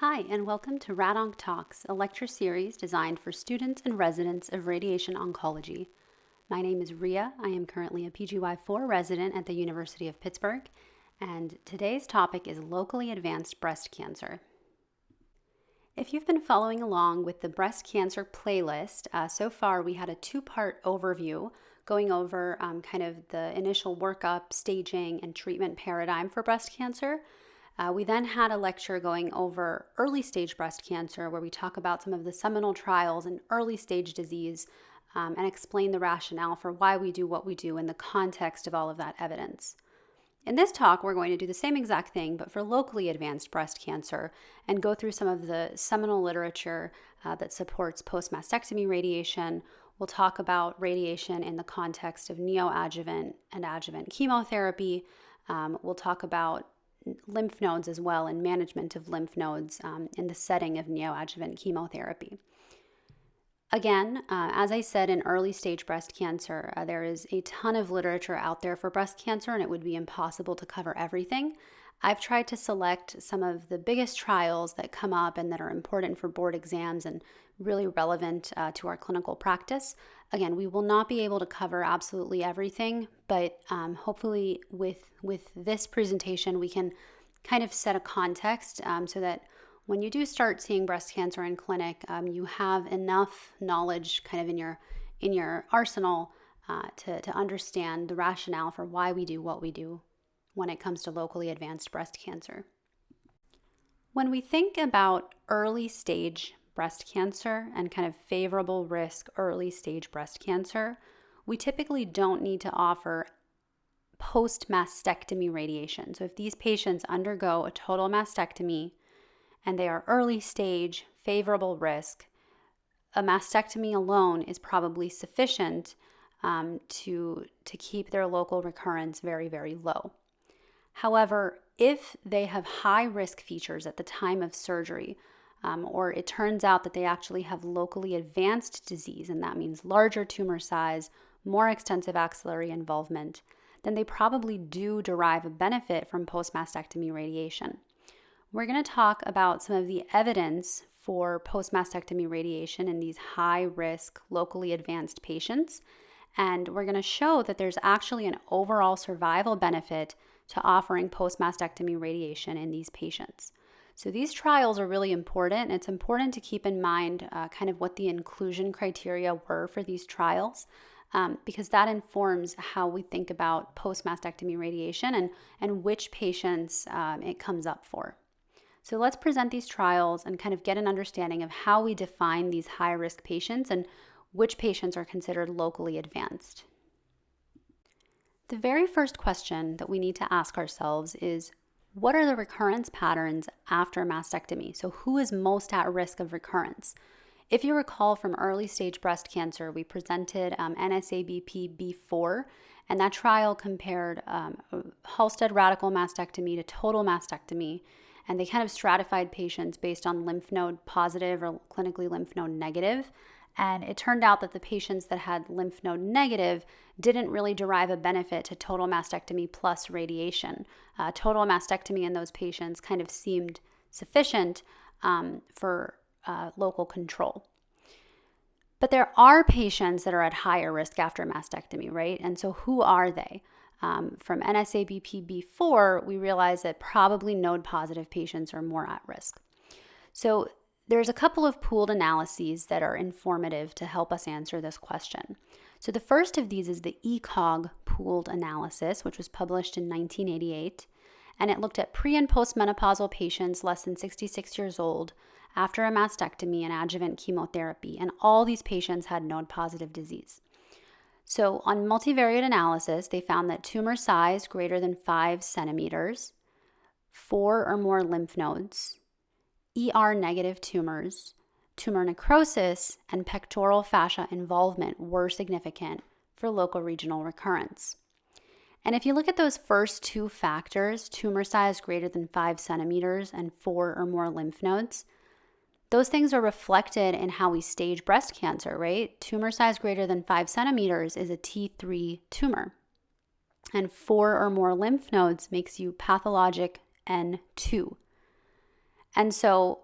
Hi, and welcome to RadOnc Talks, a lecture series designed for students and residents of radiation oncology. My name is Ria. I am currently a PGY4 resident at the University of Pittsburgh, and today's topic is locally advanced breast cancer. If you've been following along with the breast cancer playlist, so far we had a two-part overview going over kind of the initial workup, staging, and treatment paradigm for breast cancer. We then had a lecture going over early stage breast cancer where we talk about some of the seminal trials in early stage disease and explain the rationale for why we do what we do in the context of all of that evidence. In this talk, we're going to do the same exact thing, but for locally advanced breast cancer and go through some of the seminal literature that supports post-mastectomy radiation. We'll talk about radiation in the context of neoadjuvant and adjuvant chemotherapy. We'll talk about lymph nodes as well and management of lymph nodes in the setting of neoadjuvant chemotherapy. Again, as I said, in early stage breast cancer, there is a ton of literature out there for breast cancer, and it would be impossible to cover everything. I've tried to select some of the biggest trials that come up and that are important for board exams and really relevant to our clinical practice. Again, we will not be able to cover absolutely everything, but hopefully with this presentation, we can kind of set a context so that when you do start seeing breast cancer in clinic, you have enough knowledge kind of in your arsenal to understand the rationale for why we do what we do when it comes to locally advanced breast cancer. When we think about early stage breast cancer and kind of favorable risk early stage breast cancer, we typically don't need to offer post-mastectomy radiation. So if these patients undergo a total mastectomy and they are early stage, favorable risk, a mastectomy alone is probably sufficient to keep their local recurrence very, very low. However, if they have high risk features at the time of surgery, or it turns out that they actually have locally advanced disease, and that means larger tumor size, more extensive axillary involvement, then they probably do derive a benefit from post-mastectomy radiation. We're going to talk about some of the evidence for post-mastectomy radiation in these high-risk, locally advanced patients, and we're going to show that there's actually an overall survival benefit to offering post-mastectomy radiation in these patients. So these trials are really important. It's important to keep in mind kind of what the inclusion criteria were for these trials because that informs how we think about post-mastectomy radiation and which patients it comes up for. So let's present these trials and kind of get an understanding of how we define these high-risk patients and which patients are considered locally advanced. The very first question that we need to ask ourselves is, what are the recurrence patterns after mastectomy? So who is most at risk of recurrence? If you recall from early stage breast cancer, we presented NSABP B4, and that trial compared Halsted radical mastectomy to total mastectomy, and they kind of stratified patients based on lymph node positive or clinically lymph node negative. And it turned out that the patients that had lymph node negative didn't really derive a benefit to total mastectomy plus radiation. Total mastectomy in those patients kind of seemed sufficient for local control. But there are patients that are at higher risk after mastectomy, right? And so who are they? From NSABP B4, we realize that probably node positive patients are more at risk. So there's a couple of pooled analyses that are informative to help us answer this question. So the first of these is the ECOG pooled analysis, which was published in 1988, and it looked at pre- and postmenopausal patients less than 66 years old after a mastectomy and adjuvant chemotherapy, and all these patients had node-positive disease. So on multivariate analysis, they found that tumor size greater than 5 centimeters, 4 or more lymph nodes, ER-negative tumors, tumor necrosis, and pectoral fascia involvement were significant for local regional recurrence. And if you look at those first two factors, tumor size greater than 5 centimeters and 4 or more lymph nodes, those things are reflected in how we stage breast cancer, right? Tumor size greater than 5 centimeters is a T3 tumor, and 4 or more lymph nodes makes you pathologic N2. And so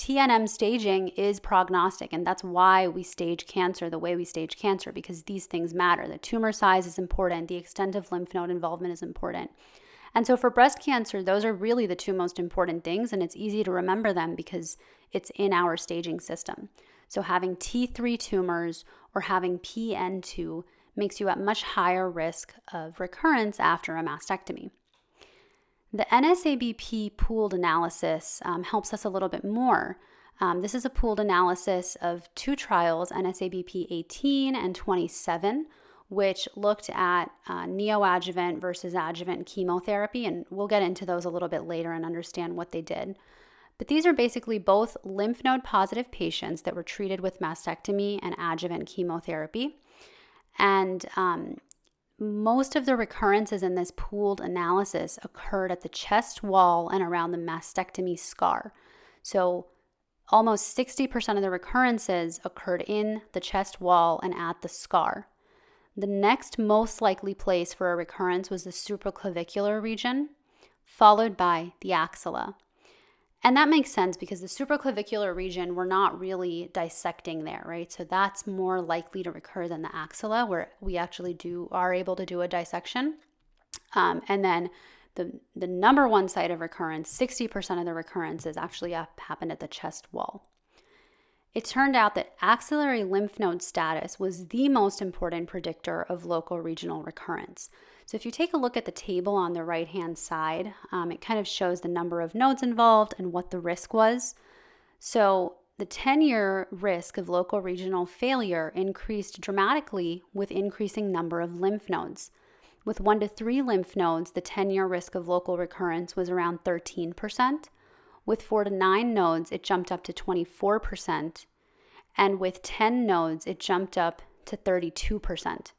TNM staging is prognostic, and that's why we stage cancer the way we stage cancer, because these things matter. The tumor size is important, the extent of lymph node involvement is important. And so for breast cancer, those are really the two most important things, and it's easy to remember them because it's in our staging system. So having T3 tumors or having PN2 makes you at much higher risk of recurrence after a mastectomy. The NSABP pooled analysis helps us a little bit more. This is a pooled analysis of two trials, NSABP 18 and 27, which looked at neoadjuvant versus adjuvant chemotherapy, and we'll get into those a little bit later and understand what they did. But these are basically both lymph node positive patients that were treated with mastectomy and adjuvant chemotherapy. And most of the recurrences in this pooled analysis occurred at the chest wall and around the mastectomy scar. So almost 60% of the recurrences occurred in the chest wall and at the scar. The next most likely place for a recurrence was the supraclavicular region, followed by the axilla. And that makes sense because the supraclavicular region, we're not really dissecting there, right? So that's more likely to recur than the axilla, where we actually are able to do a dissection. And then the number one site of recurrence, 60% of the recurrences actually happened at the chest wall. It turned out that axillary lymph node status was the most important predictor of local regional recurrence. So if you take a look at the table on the right-hand side, it kind of shows the number of nodes involved and what the risk was. So the 10-year risk of local regional failure increased dramatically with increasing number of lymph nodes. With 1 to 3 lymph nodes, the 10-year risk of local recurrence was around 13%. With 4 to 9 nodes, it jumped up to 24%. And with 10 nodes, it jumped up to 32%.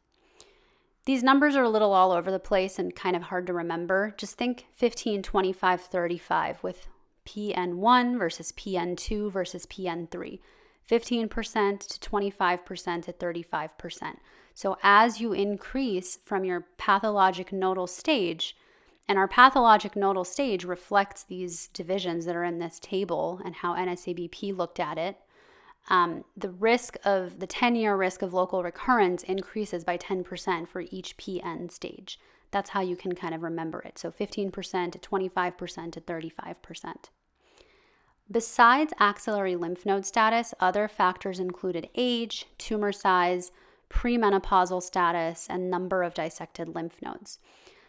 These numbers are a little all over the place and kind of hard to remember. Just think 15, 25, 35 with PN1 versus PN2 versus PN3. 15% to 25% to 35%. So as you increase from your pathologic nodal stage, and our pathologic nodal stage reflects these divisions that are in this table and how NSABP looked at it, the 10-year risk of local recurrence increases by 10% for each PN stage. That's how you can kind of remember it. So 15% to 25% to 35%. Besides axillary lymph node status, other factors included age, tumor size, premenopausal status, and number of dissected lymph nodes.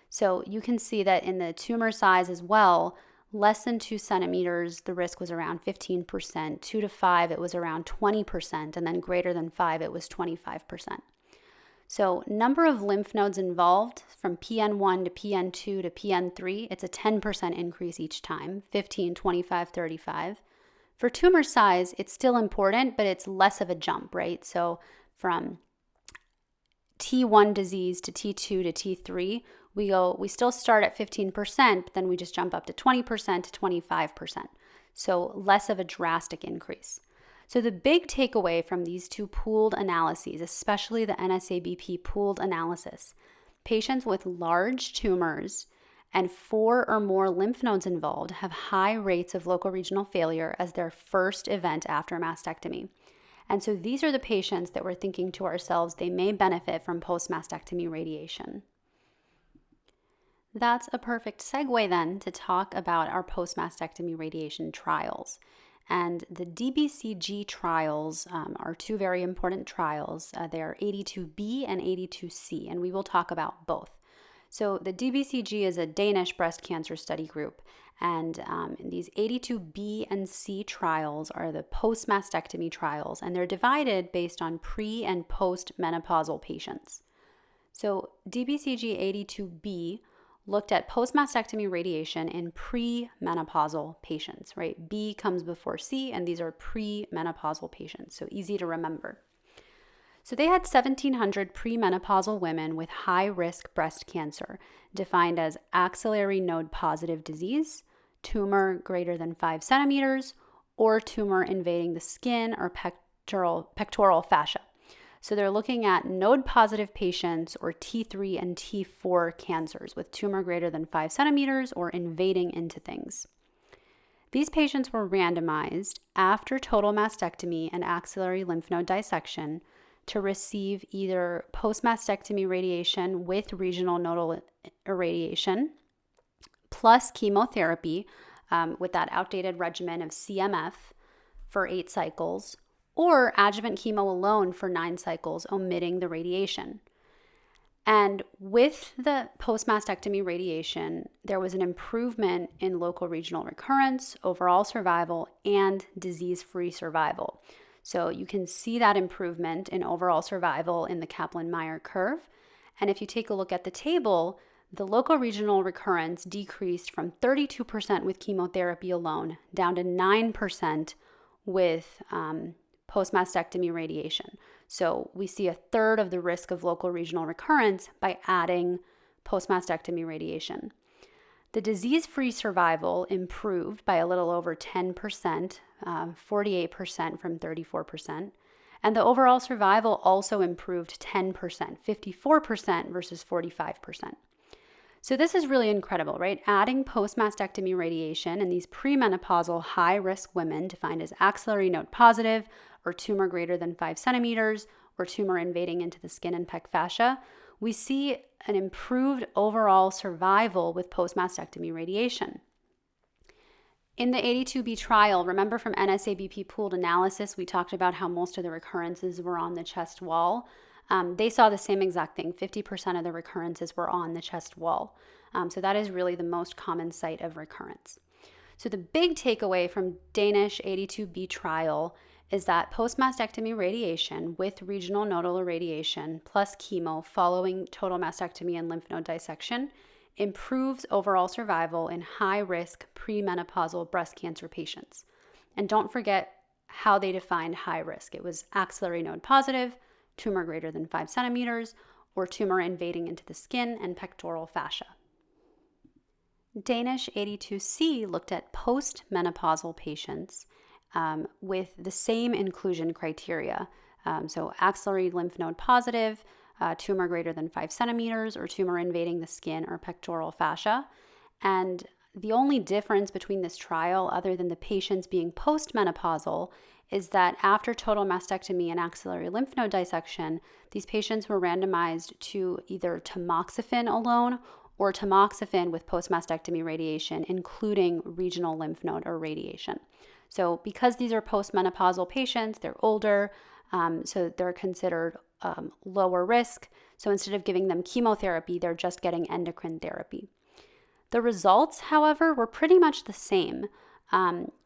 So you can see that in the tumor size as well, less than 2 centimeters, the risk was around 15%, 2 to 5, it was around 20%, and then greater than 5, it was 25%. So number of lymph nodes involved from PN1 to PN2 to PN3, it's a 10% increase each time, 15, 25, 35. For tumor size, it's still important, but it's less of a jump, right? So from T1 disease to T2 to T3, we still start at 15%, but then we just jump up to 20% to 25%. So less of a drastic increase. So the big takeaway from these two pooled analyses, especially the NSABP pooled analysis, patients with large tumors and 4 or more lymph nodes involved have high rates of local regional failure as their first event after mastectomy. And so these are the patients that we're thinking to ourselves they may benefit from post-mastectomy radiation. That's a perfect segue then to talk about our post-mastectomy radiation trials. And the DBCG trials are two very important trials. They are 82B and 82C, and we will talk about both. So the DBCG is a Danish breast cancer study group, and these 82B and C trials are the post-mastectomy trials, and they're divided based on pre- and post-menopausal patients. So DBCG 82B looked at post-mastectomy radiation in pre-menopausal patients, right? B comes before C, and these are pre-menopausal patients, so easy to remember. So they had 1,700 premenopausal women with high-risk breast cancer, defined as axillary node positive disease, tumor greater than 5 centimeters, or tumor invading the skin or pectoral fascia. So they're looking at node-positive patients or T3 and T4 cancers with tumor greater than 5 centimeters or invading into things. These patients were randomized after total mastectomy and axillary lymph node dissection to receive either post-mastectomy radiation with regional nodal irradiation plus chemotherapy with that outdated regimen of CMF for 8 cycles, or adjuvant chemo alone for 9 cycles, omitting the radiation. And with the post-mastectomy radiation, there was an improvement in local regional recurrence, overall survival, and disease-free survival. So you can see that improvement in overall survival in the Kaplan-Meier curve. And if you take a look at the table, the local regional recurrence decreased from 32% with chemotherapy alone down to 9% with post-mastectomy radiation. So we see a third of the risk of local regional recurrence by adding post-mastectomy radiation. The disease-free survival improved by a little over 10%, 48% from 34%. And the overall survival also improved 10%, 54% versus 45%. So this is really incredible, right? Adding post-mastectomy radiation in these premenopausal high-risk women defined as axillary node positive or tumor greater than 5 centimeters or tumor invading into the skin and pec fascia, we see an improved overall survival with post-mastectomy radiation. In the 82B trial, remember from NSABP pooled analysis, we talked about how most of the recurrences were on the chest wall. They saw the same exact thing. 50% of the recurrences were on the chest wall. So that is really the most common site of recurrence. So the big takeaway from Danish 82B trial is that post-mastectomy radiation with regional nodal irradiation plus chemo following total mastectomy and lymph node dissection improves overall survival in high-risk premenopausal breast cancer patients. And don't forget how they defined high risk. It was axillary node positive, tumor greater than 5 centimeters, or tumor invading into the skin and pectoral fascia. Danish 82C looked at post-menopausal patients with the same inclusion criteria. So axillary lymph node positive, tumor greater than 5 centimeters, or tumor invading the skin or pectoral fascia. And the only difference between this trial, other than the patients being post-menopausal, is that after total mastectomy and axillary lymph node dissection, these patients were randomized to either tamoxifen alone or tamoxifen with post-mastectomy radiation, including regional lymph node irradiation. So because these are post-menopausal patients, they're older, so they're considered lower risk. So instead of giving them chemotherapy, they're just getting endocrine therapy. The results, however, were pretty much the same.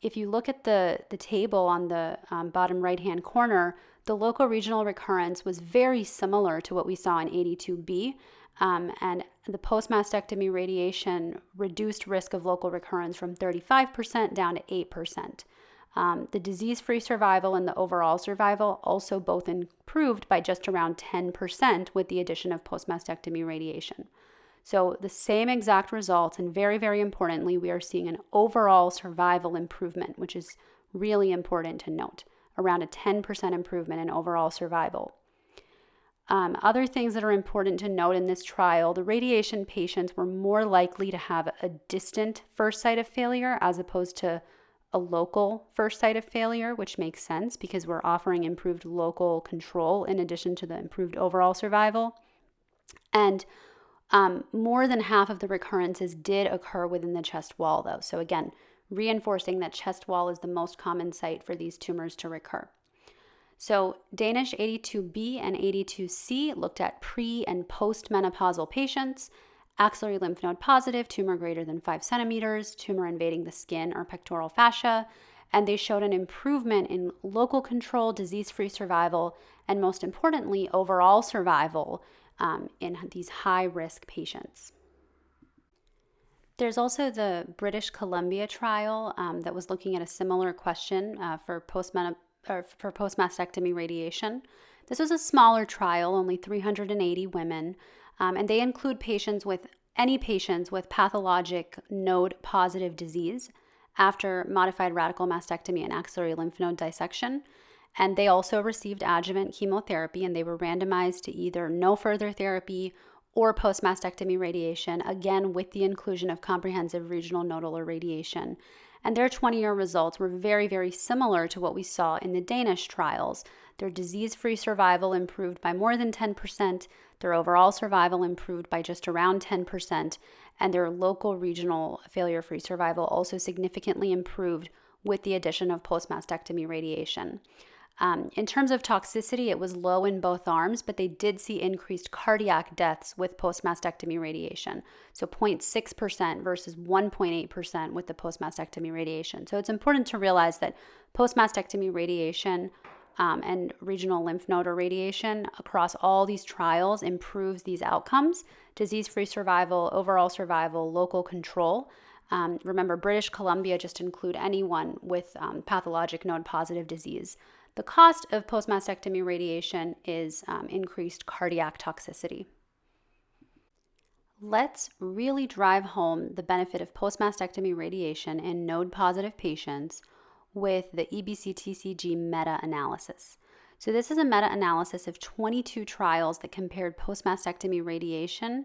If you look at the table on the bottom right-hand corner, the local regional recurrence was very similar to what we saw in 82B, and the post-mastectomy radiation reduced risk of local recurrence from 35% down to 8%. The disease-free survival and the overall survival also both improved by just around 10% with the addition of post-mastectomy radiation. So the same exact results, and very, very importantly, we are seeing an overall survival improvement, which is really important to note, around a 10% improvement in overall survival. Other things that are important to note in this trial, the radiation patients were more likely to have a distant first site of failure as opposed to a local first site of failure, which makes sense because we're offering improved local control in addition to the improved overall survival. And more than half of the recurrences did occur within the chest wall, though. So again, reinforcing that chest wall is the most common site for these tumors to recur. So Danish 82B and 82C looked at pre- and post-menopausal patients, axillary lymph node positive, tumor greater than 5 centimeters, tumor invading the skin or pectoral fascia, and they showed an improvement in local control, disease-free survival, and most importantly, overall survival in these high-risk patients. There's also the British Columbia trial that was looking at a similar question for post-mastectomy radiation. This was a smaller trial, only 380 women, and they include any patients with pathologic node-positive disease after modified radical mastectomy and axillary lymph node dissection. And they also received adjuvant chemotherapy, and they were randomized to either no further therapy or post-mastectomy radiation, again with the inclusion of comprehensive regional nodal irradiation. And their 20-year results were very, very similar to what we saw in the Danish trials. Their disease-free survival improved by more than 10%, their overall survival improved by just around 10%, and their local regional failure-free survival also significantly improved with the addition of post-mastectomy radiation. In terms of toxicity, it was low in both arms, but they did see increased cardiac deaths with post-mastectomy radiation. So 0.6% versus 1.8% with the post-mastectomy radiation. So it's important to realize that post-mastectomy radiation and regional lymph node irradiation across all these trials improves these outcomes: disease-free survival, overall survival, local control. Remember, British Columbia just include anyone with pathologic node-positive disease. The cost of post-mastectomy radiation is increased cardiac toxicity. Let's really drive home the benefit of post-mastectomy radiation in node-positive patients with the EBCTCG Meta-analysis. So this is a meta-analysis of 22 trials that compared post-mastectomy radiation,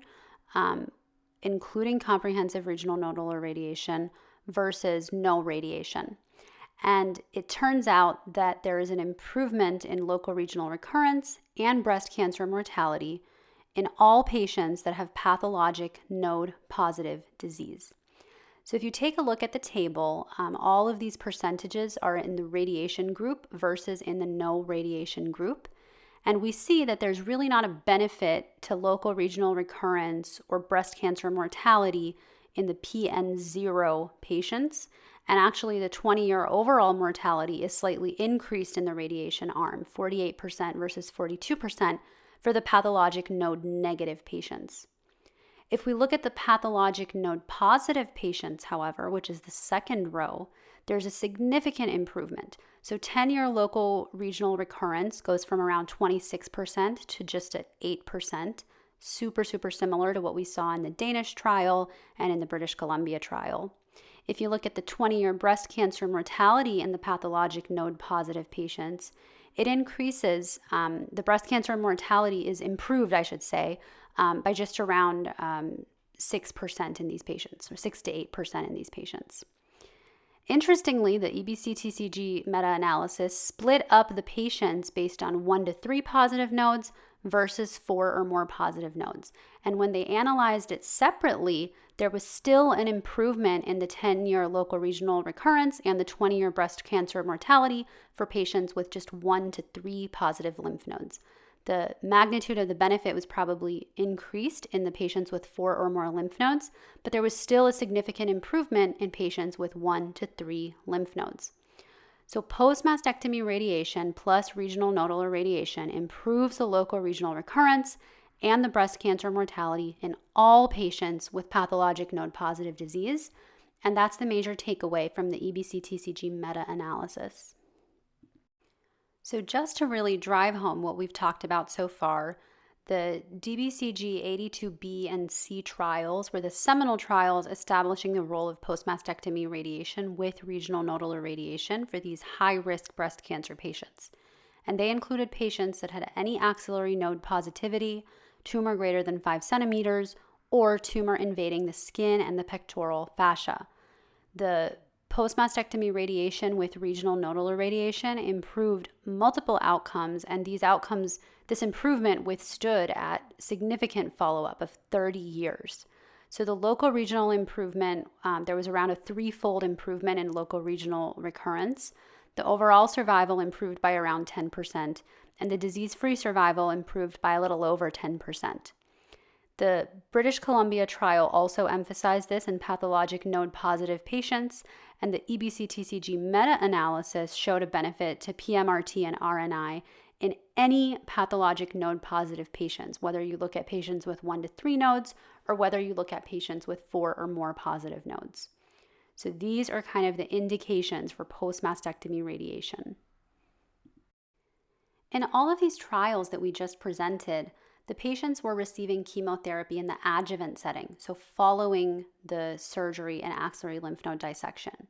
including comprehensive regional nodal irradiation, versus no radiation. And it turns out that there is an improvement in local regional recurrence and breast cancer mortality in all patients that have pathologic node-positive disease. So if you take a look at the table, all of these percentages are in the radiation group versus in the no radiation group. And we see that there's really not a benefit to local regional recurrence or breast cancer mortality in the PN0 patients. And actually, the 20-year overall mortality is slightly increased in the radiation arm, 48% versus 42% for the pathologic node-negative patients. If we look at the pathologic node-positive patients, however, which is the second row, there's a significant improvement. So 10-year local regional recurrence goes from around 26% to just at 8%, super similar to what we saw in the Danish trial and in the British Columbia trial. If you look at the 20-year breast cancer mortality in the pathologic node-positive patients, it increases. The breast cancer mortality is improved, I should say, by just around 6% in these patients, or 6 to 8% in these patients. Interestingly, the EBCTCG meta-analysis split up the patients based on 1 to 3 positive nodes versus 4 or more positive nodes. And when they analyzed it separately, there was still an improvement in the 10-year local regional recurrence and the 20-year breast cancer mortality for patients with just 1 to 3 positive lymph nodes. The magnitude of the benefit was probably increased in the patients with 4 or more lymph nodes, but there was still a significant improvement in patients with 1 to 3 lymph nodes. So post-mastectomy radiation plus regional nodal irradiation improves the local regional recurrence and the breast cancer mortality in all patients with pathologic node-positive disease, and that's the major takeaway from the EBCTCG meta-analysis. So just to really drive home what we've talked about so far, the DBCG 82B and C trials were the seminal trials establishing the role of post-mastectomy radiation with regional nodal irradiation for these high-risk breast cancer patients. And they included patients that had any axillary node positivity, tumor greater than 5 centimeters, or tumor invading the skin and the pectoral fascia. The post-mastectomy radiation with regional nodal irradiation improved multiple outcomes, and this improvement withstood at significant follow-up of 30 years. So the local regional improvement, there was around a 3-fold improvement in local regional recurrence. The overall survival improved by around 10%, and the disease-free survival improved by a little over 10%. The British Columbia trial also emphasized this in pathologic node-positive patients, and the EBCTCG meta-analysis showed a benefit to PMRT and RNI in any pathologic node-positive patients, whether you look at patients with 1 to 3 nodes or whether you look at patients with 4 or more positive nodes. So these are kind of the indications for post-mastectomy radiation. In all of these trials that we just presented, the patients were receiving chemotherapy in the adjuvant setting, so following the surgery and axillary lymph node dissection.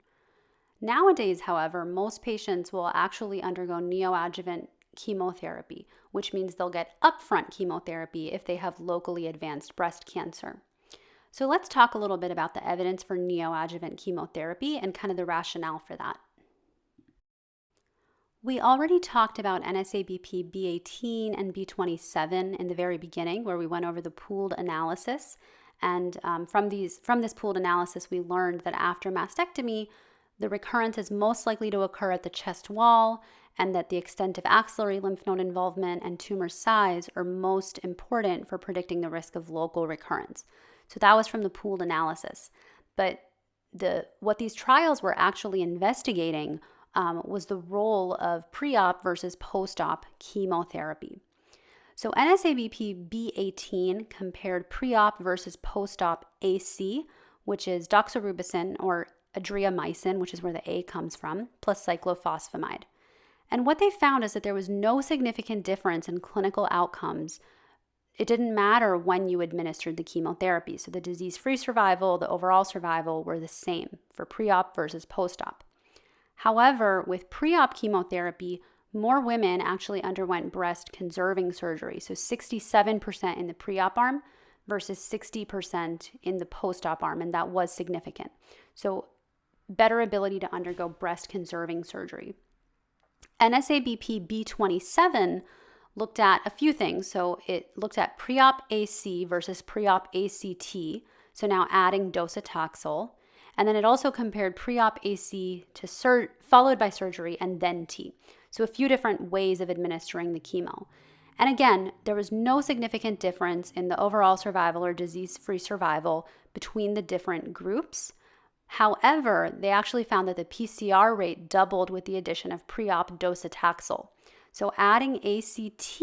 Nowadays, however, most patients will actually undergo neoadjuvant chemotherapy, which means they'll get upfront chemotherapy if they have locally advanced breast cancer. So let's talk a little bit about the evidence for neoadjuvant chemotherapy and kind of the rationale for that. We already talked about NSABP B18 and B27 in the very beginning, where we went over the pooled analysis. And from this pooled analysis, we learned that after mastectomy, the recurrence is most likely to occur at the chest wall, and that the extent of axillary lymph node involvement and tumor size are most important for predicting the risk of local recurrence. So that was from the pooled analysis. But what these trials were actually investigating was the role of pre-op versus post-op chemotherapy. So NSABP B18 compared pre-op versus post-op AC, which is doxorubicin or adriamycin, which is where the A comes from, plus cyclophosphamide. And what they found is that there was no significant difference in clinical outcomes. It didn't matter when you administered the chemotherapy. So the disease-free survival, the overall survival were the same for pre-op versus post-op. However, with pre-op chemotherapy, more women actually underwent breast-conserving surgery, so 67% in the pre-op arm versus 60% in the post-op arm, and that was significant. So better ability to undergo breast-conserving surgery. NSABP B27 looked at a few things. So it looked at pre-op AC versus pre-op ACT, so now adding docetaxel. And then it also compared pre-op AC to followed by surgery and then T. So a few different ways of administering the chemo. And again, there was no significant difference in the overall survival or disease-free survival between the different groups. However, they actually found that the PCR rate doubled with the addition of pre-op docetaxel. So adding ACT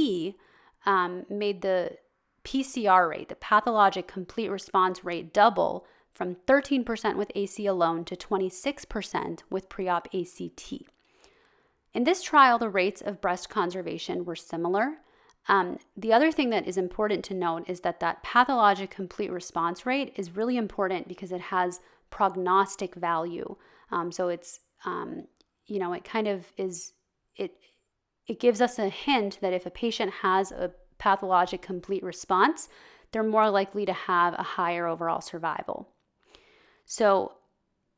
made the PCR rate, the pathologic complete response rate, double from 13% with AC alone to 26% with pre-op ACT. In this trial, the rates of breast conservation were similar. The other thing that is important to note is that pathologic complete response rate is really important because it has prognostic value. So it's, it kind of is, it gives us a hint that if a patient has a pathologic complete response, they're more likely to have a higher overall survival. So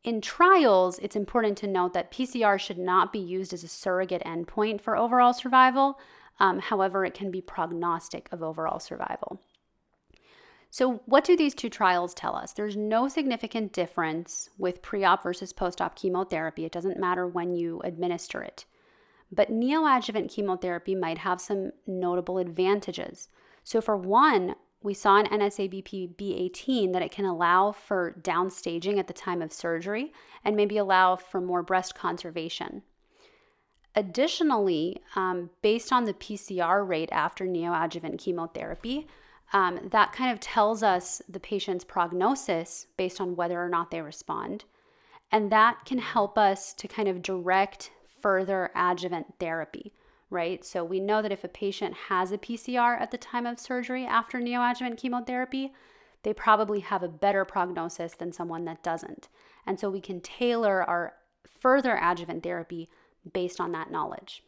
in trials, it's important to note that PCR should not be used as a surrogate endpoint for overall survival. However, it can be prognostic of overall survival. So what do these two trials tell us? There's no significant difference with pre-op versus post-op chemotherapy. It doesn't matter when you administer it. But neoadjuvant chemotherapy might have some notable advantages. So for one, we saw in NSABP B18 that it can allow for downstaging at the time of surgery and maybe allow for more breast conservation. Additionally, based on the PCR rate after neoadjuvant chemotherapy, that kind of tells us the patient's prognosis based on whether or not they respond. And that can help us to kind of direct further adjuvant therapy, right? So we know that if a patient has a PCR at the time of surgery after neoadjuvant chemotherapy, they probably have a better prognosis than someone that doesn't. And so we can tailor our further adjuvant therapy based on that knowledge.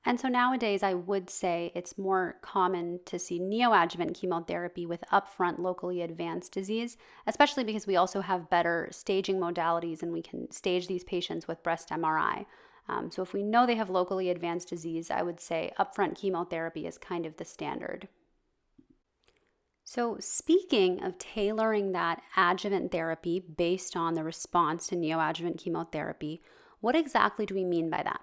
And so nowadays, I would say it's more common to see neoadjuvant chemotherapy with upfront locally advanced disease, especially because we also have better staging modalities and we can stage these patients with breast MRI. So if we know they have locally advanced disease, I would say upfront chemotherapy is kind of the standard. So speaking of tailoring that adjuvant therapy based on the response to neoadjuvant chemotherapy, what exactly do we mean by that?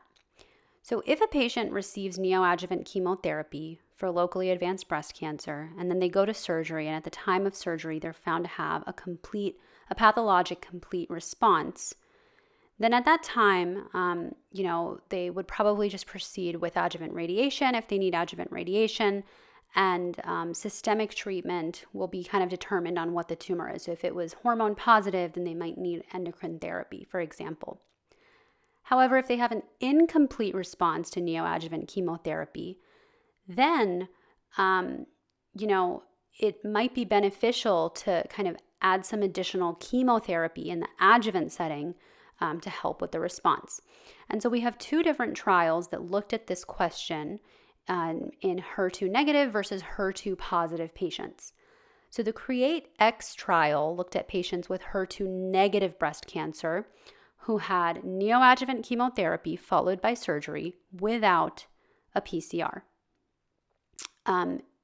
So if a patient receives neoadjuvant chemotherapy for locally advanced breast cancer, and then they go to surgery, and at the time of surgery, they're found to have a pathologic complete response, then at that time, they would probably just proceed with adjuvant radiation if they need adjuvant radiation, and systemic treatment will be kind of determined on what the tumor is. So if it was hormone positive, then they might need endocrine therapy, for example. However, if they have an incomplete response to neoadjuvant chemotherapy, then, it might be beneficial to kind of add some additional chemotherapy in the adjuvant setting to help with the response. And so we have two different trials that looked at this question in HER2 negative versus HER2 positive patients. So the CREATE-X trial looked at patients with HER2-negative breast cancer who had neoadjuvant chemotherapy followed by surgery without a PCR.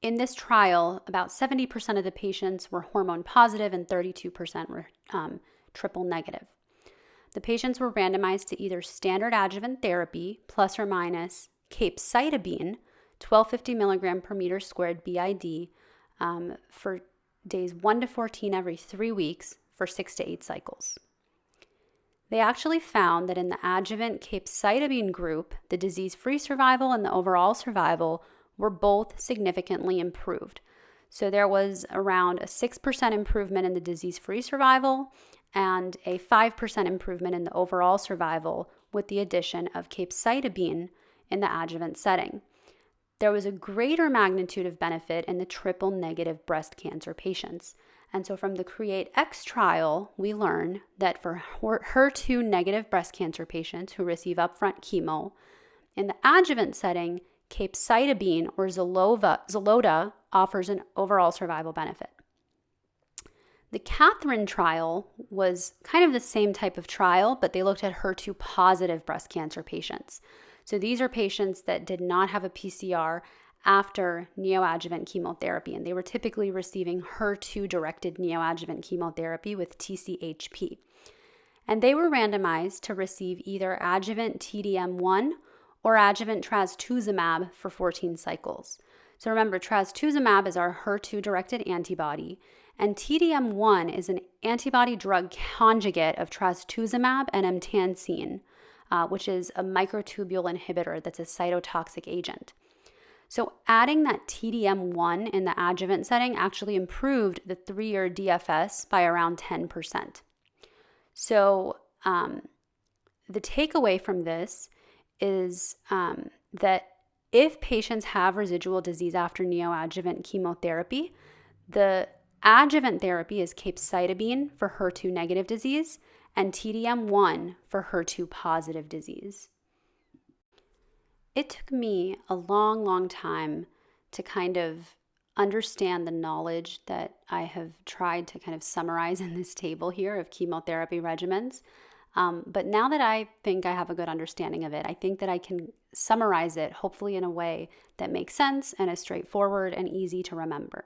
In this trial, about 70% of the patients were hormone positive and 32% were triple negative. The patients were randomized to either standard adjuvant therapy plus or minus capecitabine, 1250 milligram per meter squared BID, for days 1 to 14 every 3 weeks for 6 to 8 cycles. They actually found that in the adjuvant capecitabine group, the disease-free survival and the overall survival were both significantly improved. So there was around a 6% improvement in the disease-free survival and a 5% improvement in the overall survival with the addition of capecitabine in the adjuvant setting. There was a greater magnitude of benefit in the triple-negative breast cancer patients. And so from the CREATE-X trial, we learn that for HER2-negative breast cancer patients who receive upfront chemo, in the adjuvant setting, capecitabine or Xeloda offers an overall survival benefit. The Catherine trial was kind of the same type of trial, but they looked at HER2-positive breast cancer patients. So these are patients that did not have a PCR after neoadjuvant chemotherapy, and they were typically receiving HER2-directed neoadjuvant chemotherapy with TCHP. And they were randomized to receive either adjuvant TDM1 or adjuvant trastuzumab for 14 cycles. So remember, trastuzumab is our HER2-directed antibody, and TDM1 is an antibody-drug conjugate of trastuzumab and emtansine, which is a microtubule inhibitor that's a cytotoxic agent. So adding that TDM1 in the adjuvant setting actually improved the 3-year DFS by around 10%. So the takeaway from this is that if patients have residual disease after neoadjuvant chemotherapy, the adjuvant therapy is capecitabine for HER2-negative disease and TDM1 for HER2-positive disease. It took me a long time to kind of understand the knowledge that I have tried to kind of summarize in this table here of chemotherapy regimens. But now that I think I have a good understanding of it, I think that I can summarize it hopefully in a way that makes sense and is straightforward and easy to remember.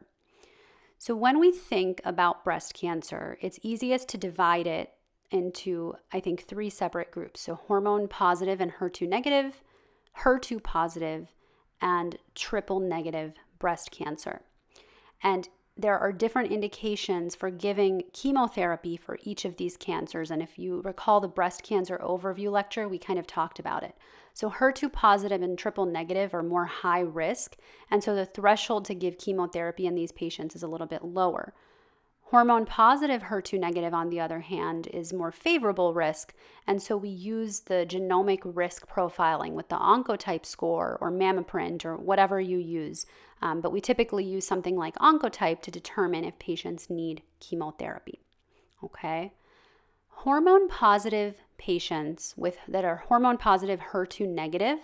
So when we think about breast cancer, it's easiest to divide it into, I think, 3 separate groups. So hormone positive and HER2 negative, HER2 positive, and triple negative breast cancer. And there are different indications for giving chemotherapy for each of these cancers. And if you recall the breast cancer overview lecture, we kind of talked about it. So HER2 positive and triple negative are more high risk. And so the threshold to give chemotherapy in these patients is a little bit lower. Hormone positive HER2 negative, on the other hand, is more favorable risk. And so we use the genomic risk profiling with the Oncotype score or Mammaprint or whatever you use. But we typically use something like Oncotype to determine if patients need chemotherapy. Okay. Hormone positive patients that are hormone positive HER2 negative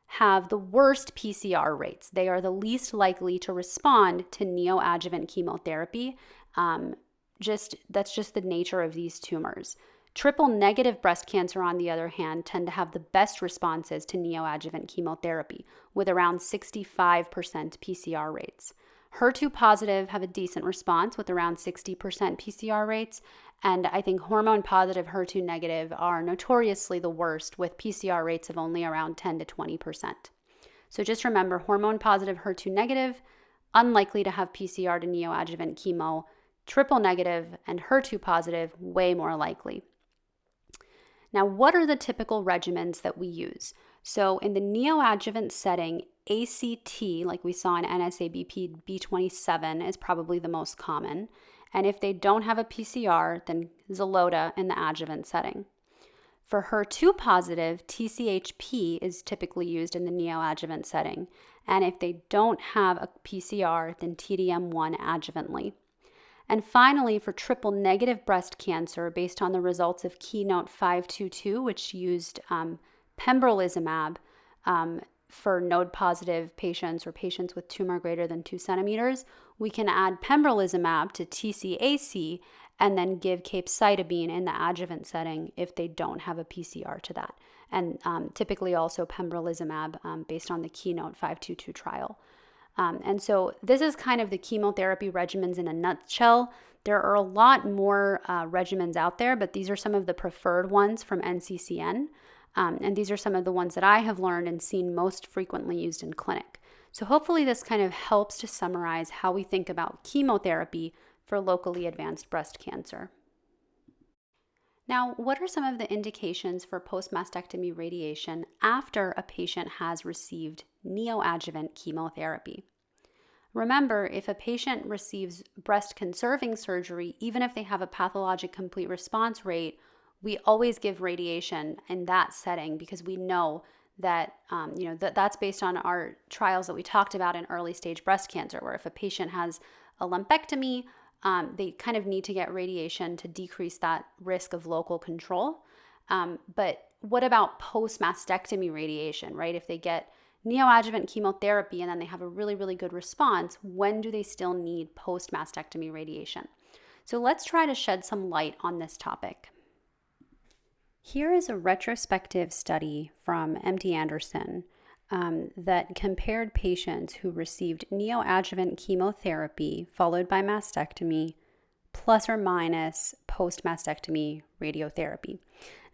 have the worst PCR rates. They are the least likely to respond to neoadjuvant chemotherapy. That's just the nature of these tumors. Triple negative breast cancer, on the other hand, tend to have the best responses to neoadjuvant chemotherapy with around 65% PCR rates. HER2 positive have a decent response with around 60% PCR rates. And I think hormone positive HER2 negative are notoriously the worst with PCR rates of only around 10 to 20%. So just remember, hormone positive HER2 negative, unlikely to have PCR to neoadjuvant chemo. Triple negative and HER2 positive, way more likely. Now, what are the typical regimens that we use? So in the neoadjuvant setting, ACT, like we saw in NSABP B27, is probably the most common. And if they don't have a PCR, then Xeloda in the adjuvant setting. For HER2 positive, TCHP is typically used in the neoadjuvant setting. And if they don't have a PCR, then TDM1 adjuvantly. And finally, for triple negative breast cancer, based on the results of Keynote 522, which used pembrolizumab, for node-positive patients or patients with tumor greater than 2 centimeters, we can add pembrolizumab to TCAC and then give capecitabine in the adjuvant setting if they don't have a PCR to that. And typically also pembrolizumab based on the Keynote 522 trial. And so this is kind of the chemotherapy regimens in a nutshell. There are a lot more regimens out there, but these are some of the preferred ones from NCCN. And these are some of the ones that I have learned and seen most frequently used in clinic. So hopefully this kind of helps to summarize how we think about chemotherapy for locally advanced breast cancer. Now, what are some of the indications for post-mastectomy radiation after a patient has received neoadjuvant chemotherapy? Remember, if a patient receives breast-conserving surgery, even if they have a pathologic complete response rate, we always give radiation in that setting because we know that that's based on our trials that we talked about in early stage breast cancer, where if a patient has a lumpectomy, they kind of need to get radiation to decrease that risk of local control. But what about post-mastectomy radiation, right? If they get neoadjuvant chemotherapy and then they have a really, really good response, when do they still need post-mastectomy radiation? So let's try to shed some light on this topic. Here is a retrospective study from MD Anderson that compared patients who received neoadjuvant chemotherapy followed by mastectomy plus or minus post-mastectomy radiotherapy.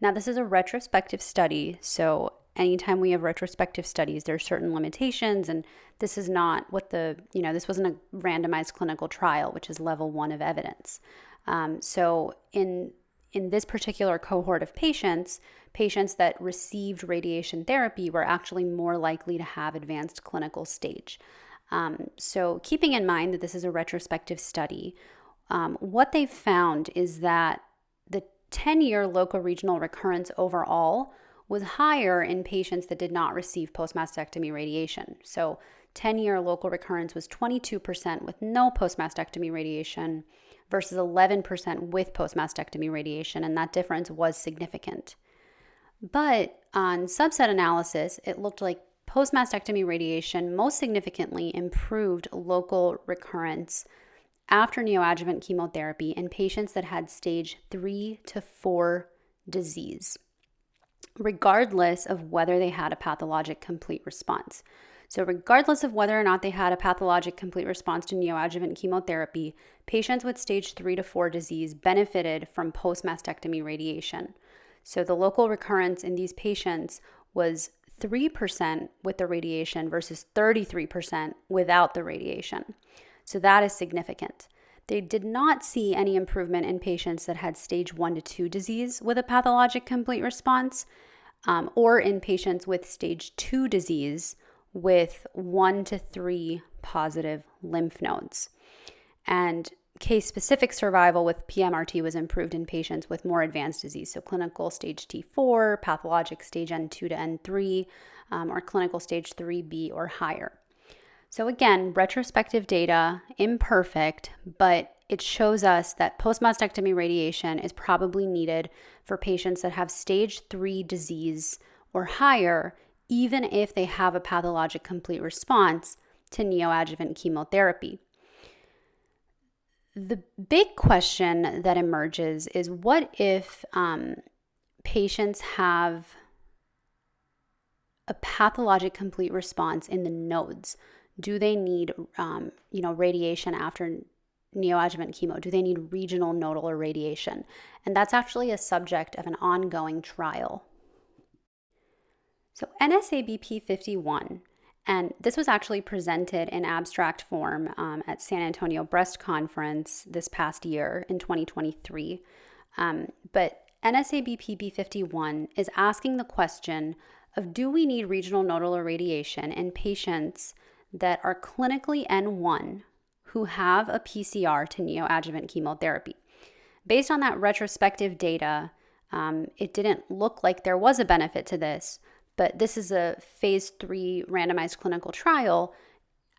Now, this is a retrospective study, so anytime we have retrospective studies, there are certain limitations, and this is not what this wasn't a randomized clinical trial, which is level 1 of evidence. So in this particular cohort of patients that received radiation therapy were actually more likely to have advanced clinical stage. So keeping in mind that this is a retrospective study, what they've found is that the 10-year local regional recurrence overall was higher in patients that did not receive post-mastectomy radiation. So 10-year local recurrence was 22% with no post-mastectomy radiation versus 11% with post-mastectomy radiation, and that difference was significant. But on subset analysis, it looked like post-mastectomy radiation most significantly improved local recurrence after neoadjuvant chemotherapy in patients that had stage 3 to 4 disease, regardless of whether they had a pathologic complete response. So regardless of whether or not they had a pathologic complete response to neoadjuvant chemotherapy, patients with stage 3 to 4 disease benefited from post-mastectomy radiation. So the local recurrence in these patients was 3% with the radiation versus 33% without the radiation. So that is significant. They did not see any improvement in patients that had stage 1 to 2 disease with a pathologic complete response, or in patients with stage 2 disease with 1 to 3 positive lymph nodes. And case-specific survival with PMRT was improved in patients with more advanced disease, so clinical stage T4, pathologic stage N2 to N3, or clinical stage 3B or higher. So again, retrospective data, imperfect, but it shows us that post-mastectomy radiation is probably needed for patients that have stage 3 disease or higher, even if they have a pathologic complete response to neoadjuvant chemotherapy. The big question that emerges is, what if patients have a pathologic complete response in the nodes? Do they need radiation after neoadjuvant chemo? Do they need regional nodal irradiation? And that's actually a subject of an ongoing trial. So NSABP 51, and this was actually presented in abstract form at San Antonio Breast Conference this past year in 2023. But NSABP B51 is asking the question of, do we need regional nodal irradiation in patients that are clinically N1 who have a PCR to neoadjuvant chemotherapy? Based on that retrospective data, it didn't look like there was a benefit to this, but this is a phase 3 randomized clinical trial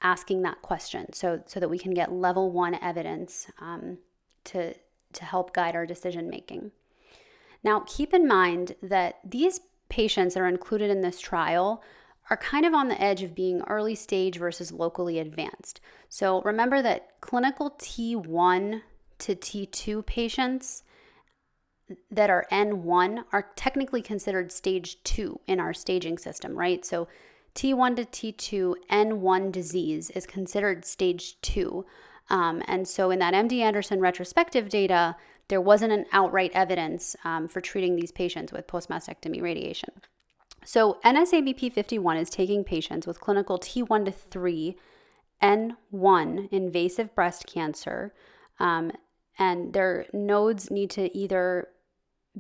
asking that question so that we can get level 1 evidence to help guide our decision making. Now, keep in mind that these patients that are included in this trial are kind of on the edge of being early stage versus locally advanced. So remember that clinical T1 to T2 patients that are N1 are technically considered stage 2 in our staging system, right? So T1 to T2 N1 disease is considered stage 2. And so in that MD Anderson retrospective data, there wasn't an outright evidence for treating these patients with post-mastectomy radiation. So NSABP 51 is taking patients with clinical T1 to 3 N1 invasive breast cancer, and their nodes need to either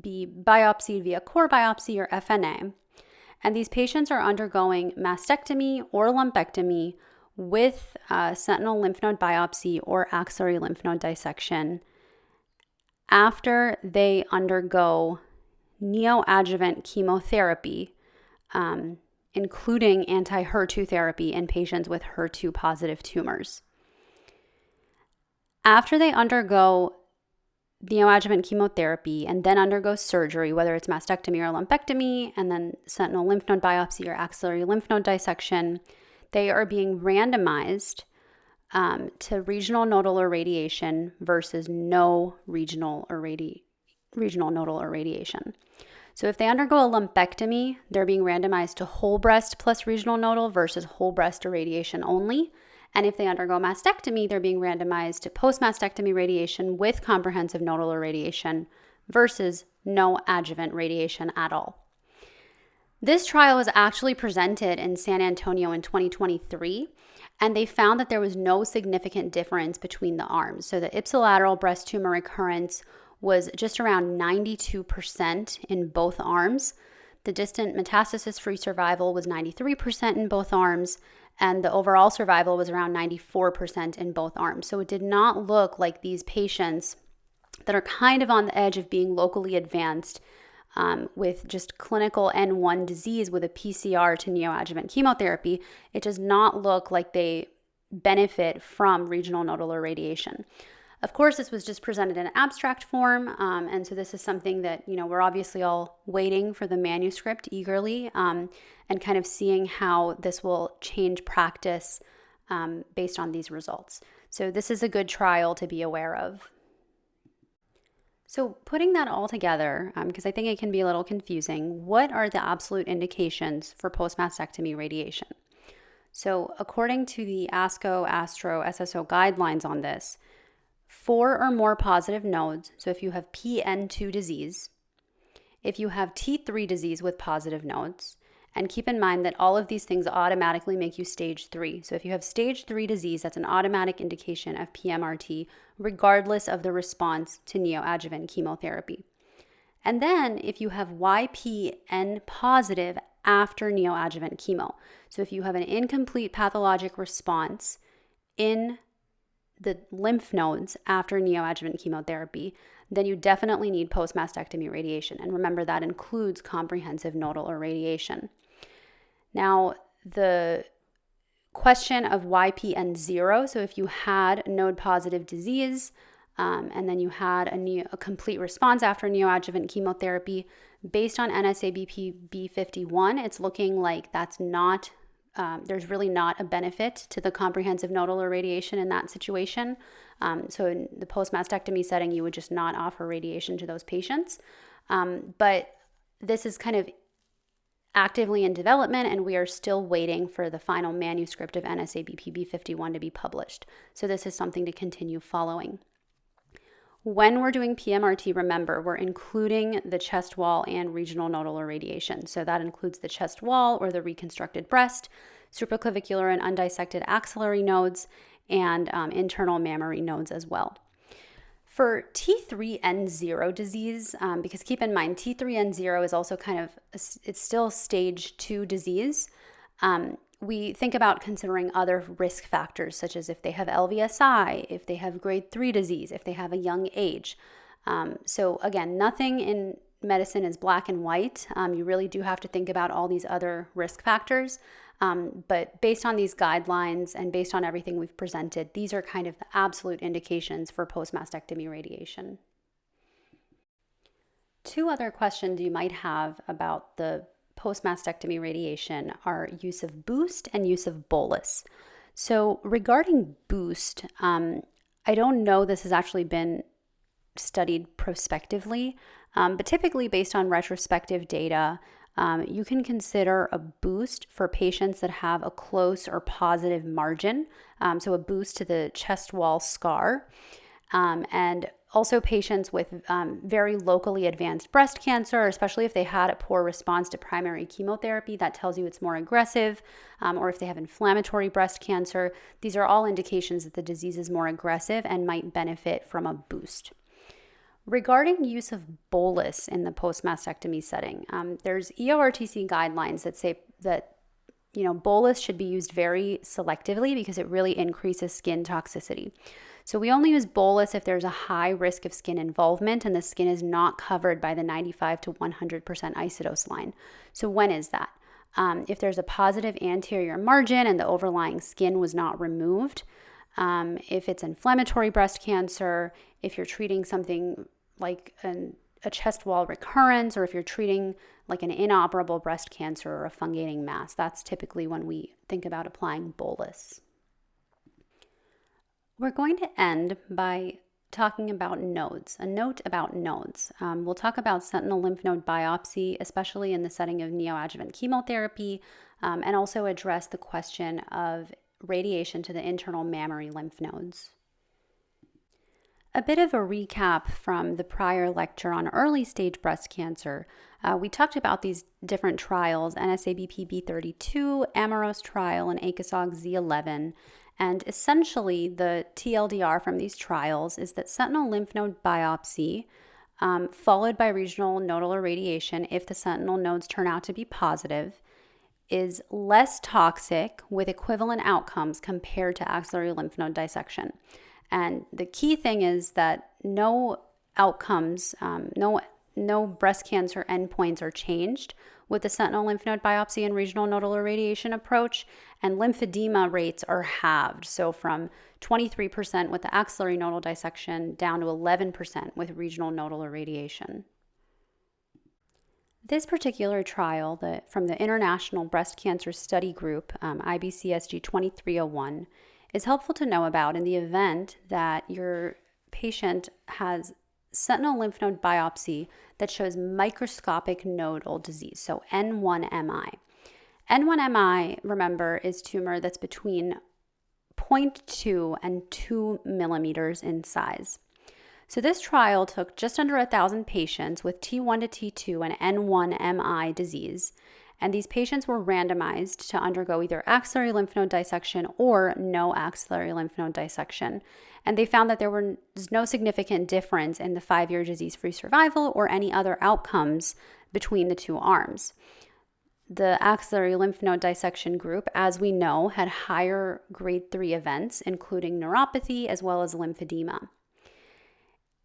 be biopsied via core biopsy or FNA. And these patients are undergoing mastectomy or lumpectomy with sentinel lymph node biopsy or axillary lymph node dissection after they undergo neoadjuvant chemotherapy, including anti-HER2 therapy in patients with HER2 positive tumors. After they undergo neoadjuvant chemotherapy and then undergo surgery, whether it's mastectomy or lumpectomy, and then sentinel lymph node biopsy or axillary lymph node dissection, they are being randomized to regional nodal irradiation versus no regional nodal irradiation. So if they undergo a lumpectomy, they're being randomized to whole breast plus regional nodal versus whole breast irradiation only. And if they undergo mastectomy, they're being randomized to post-mastectomy radiation with comprehensive nodal irradiation versus no adjuvant radiation at all. This trial was actually presented in San Antonio in 2023, and they found that there was no significant difference between the arms. So the ipsilateral breast tumor recurrence was just around 92% in both arms. The distant metastasis-free survival was 93% in both arms, and the overall survival was around 94% in both arms. So it did not look like these patients that are kind of on the edge of being locally advanced with just clinical N1 disease with a PCR to neoadjuvant chemotherapy, it does not look like they benefit from regional nodal irradiation. Of course, this was just presented in abstract form, and so this is something that, we're obviously all waiting for the manuscript eagerly and kind of seeing how this will change practice based on these results. So this is a good trial to be aware of. So putting that all together, because I think it can be a little confusing, what are the absolute indications for post-mastectomy radiation? So according to the ASCO, ASTRO, SSO guidelines on this, 4 or more positive nodes, so if you have PN2 disease, if you have T3 disease with positive nodes, and keep in mind that all of these things automatically make you stage 3. So if you have stage 3 disease, that's an automatic indication of PMRT, regardless of the response to neoadjuvant chemotherapy. And then if you have YPN positive after neoadjuvant chemo, so if you have an incomplete pathologic response in the lymph nodes after neoadjuvant chemotherapy, then you definitely need post-mastectomy radiation. And remember, that includes comprehensive nodal irradiation. Now, the question of YPN0, so if you had node-positive disease and then you had a complete response after neoadjuvant chemotherapy, based on NSABP B51, it's looking like that's not there's really not a benefit to the comprehensive nodal irradiation in that situation. So in the post-mastectomy setting, you would just not offer radiation to those patients. But this is kind of actively in development, and we are still waiting for the final manuscript of NSABP B51 to be published. So this is something to continue following. When we're doing PMRT, remember, we're including the chest wall and regional nodal irradiation. So that includes the chest wall or the reconstructed breast, supraclavicular and undissected axillary nodes, and internal mammary nodes as well. For T3N0 disease, because keep in mind, T3N0 is also it's still stage 2 disease. We think about considering other risk factors, such as if they have LVSI, if they have grade 3 disease, if they have a young age. So again, nothing in medicine is black and white. You really do have to think about all these other risk factors. But based on these guidelines and based on everything we've presented, these are kind of the absolute indications for post-mastectomy radiation. 2 other questions you might have about the post-mastectomy radiation are use of boost and use of bolus. So regarding boost, I don't know this has actually been studied prospectively, but typically based on retrospective data, you can consider a boost for patients that have a close or positive margin, so a boost to the chest wall scar, and also patients with very locally advanced breast cancer, especially if they had a poor response to primary chemotherapy, that tells you it's more aggressive, or if they have inflammatory breast cancer. These are all indications that the disease is more aggressive and might benefit from a boost. Regarding use of bolus in the post-mastectomy setting, there's EORTC guidelines that say that bolus should be used very selectively because it really increases skin toxicity. So we only use bolus if there's a high risk of skin involvement and the skin is not covered by the 95 to 100% isodose line. So when is that? If there's a positive anterior margin and the overlying skin was not removed, if it's inflammatory breast cancer, if you're treating something like a chest wall recurrence, or if you're treating like an inoperable breast cancer or a fungating mass, that's typically when we think about applying bolus. We're going to end by talking about nodes, a note about nodes. We'll talk about sentinel lymph node biopsy, especially in the setting of neoadjuvant chemotherapy, and also address the question of radiation to the internal mammary lymph nodes. A bit of a recap from the prior lecture on early stage breast cancer. We talked about these different trials, NSABP B32, Amaros trial, and ACOSOG Z11. And essentially, the TLDR from these trials is that sentinel lymph node biopsy, followed by regional nodal irradiation, if the sentinel nodes turn out to be positive, is less toxic with equivalent outcomes compared to axillary lymph node dissection. And the key thing is that no outcomes, no breast cancer endpoints are changed with the sentinel lymph node biopsy and regional nodal irradiation approach, and lymphedema rates are halved. So from 23% with the axillary nodal dissection down to 11% with regional nodal irradiation. This particular trial from the International Breast Cancer Study Group, IBCSG 2301, is helpful to know about in the event that your patient has sentinel lymph node biopsy that shows microscopic nodal disease, so N1MI. N1MI, remember, is tumor that's between 0.2 and 2 millimeters in size. So this trial took just under 1,000 patients with T1 to T2 and N1MI disease, and these patients were randomized to undergo either axillary lymph node dissection or no axillary lymph node dissection. And they found that there was no significant difference in the 5-year disease-free survival or any other outcomes between the two arms. The axillary lymph node dissection group, as we know, had higher grade 3 events, including neuropathy as well as lymphedema.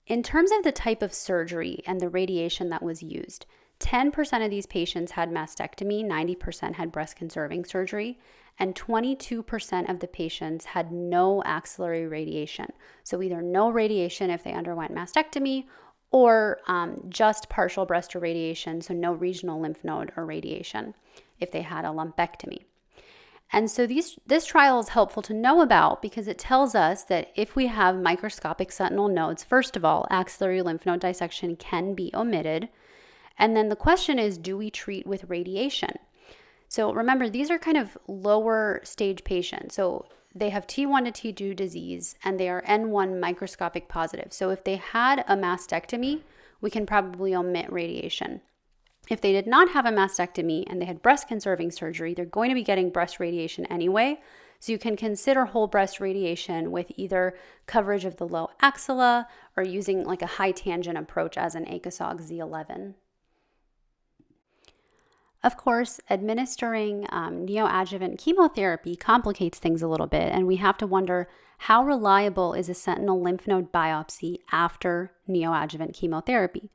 In terms of the type of surgery and the radiation that was used, 10% of these patients had mastectomy, 90% had breast-conserving surgery, and 22% of the patients had no axillary radiation. So either no radiation if they underwent mastectomy or just partial breast irradiation, so no regional lymph node irradiation if they had a lumpectomy. And so this trial is helpful to know about because it tells us that if we have microscopic sentinel nodes, first of all, axillary lymph node dissection can be omitted. And then the question is, do we treat with radiation? So remember, these are kind of lower stage patients. So they have T1 to T2 disease and they are N1 microscopic positive. So if they had a mastectomy, we can probably omit radiation. If they did not have a mastectomy and they had breast conserving surgery, they're going to be getting breast radiation anyway. So you can consider whole breast radiation with either coverage of the low axilla or using like a high tangent approach as an ACOSOG Z11. Of course, administering neoadjuvant chemotherapy complicates things a little bit, and we have to wonder how reliable is a sentinel lymph node biopsy after neoadjuvant chemotherapy?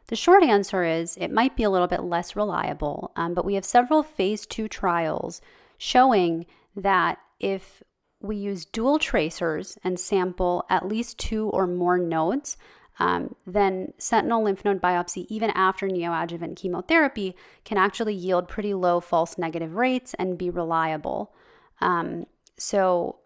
The short answer is it might be a little bit less reliable, but we have several phase 2 trials showing that if we use dual tracers and sample at least 2 or more nodes, then sentinel lymph node biopsy, even after neoadjuvant chemotherapy, can actually yield pretty low false negative rates and be reliable. So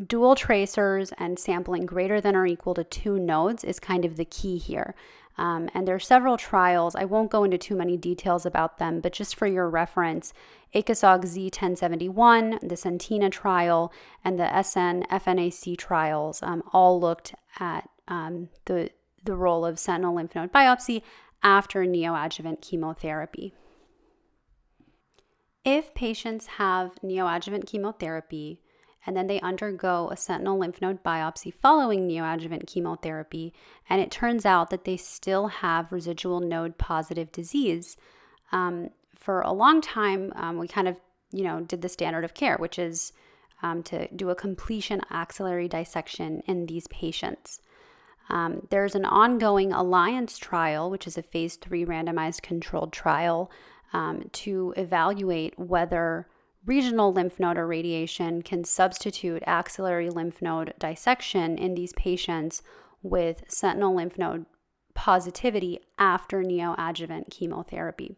dual tracers and sampling greater than or equal to 2 nodes is kind of the key here. And there are several trials. I won't go into too many details about them, but just for your reference, ACOSOG Z1071, the Sentina trial, and the SN-FNAC trials all looked at the role of sentinel lymph node biopsy after neoadjuvant chemotherapy. If patients have neoadjuvant chemotherapy and then they undergo a sentinel lymph node biopsy following neoadjuvant chemotherapy, and it turns out that they still have residual node positive disease, for a long time, we kind of, did the standard of care, which is to do a completion axillary dissection in these patients. There's an ongoing Alliance trial, which is a phase 3 randomized controlled trial, to evaluate whether regional lymph node irradiation can substitute axillary lymph node dissection in these patients with sentinel lymph node positivity after neoadjuvant chemotherapy.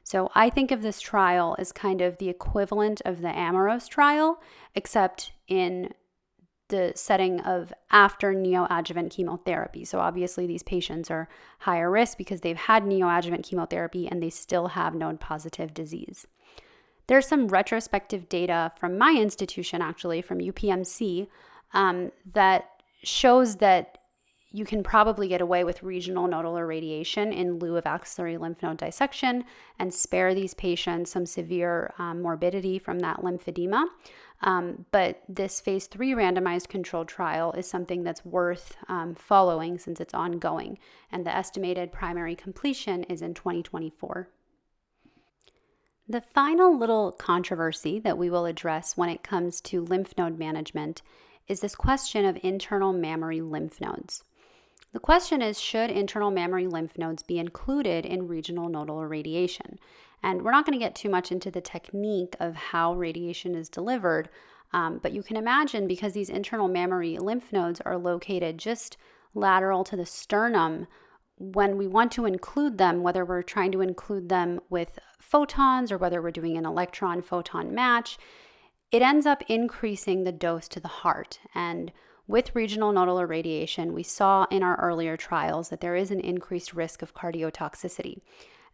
So I think of this trial as kind of the equivalent of the Amaros trial, except in the setting of after neoadjuvant chemotherapy. So obviously these patients are higher risk because they've had neoadjuvant chemotherapy and they still have node positive disease. There's some retrospective data from my institution, actually, from UPMC, that shows that you can probably get away with regional nodal irradiation in lieu of axillary lymph node dissection and spare these patients some severe morbidity from that lymphedema. But this phase 3 randomized controlled trial is something that's worth following since it's ongoing, and the estimated primary completion is in 2024. The final little controversy that we will address when it comes to lymph node management is this question of internal mammary lymph nodes. The question is, should internal mammary lymph nodes be included in regional nodal irradiation? And we're not going to get too much into the technique of how radiation is delivered, but you can imagine, because these internal mammary lymph nodes are located just lateral to the sternum, when we want to include them, whether we're trying to include them with photons or whether we're doing an electron-photon match, it ends up increasing the dose to the heart. And with regional nodal irradiation, we saw in our earlier trials that there is an increased risk of cardiotoxicity.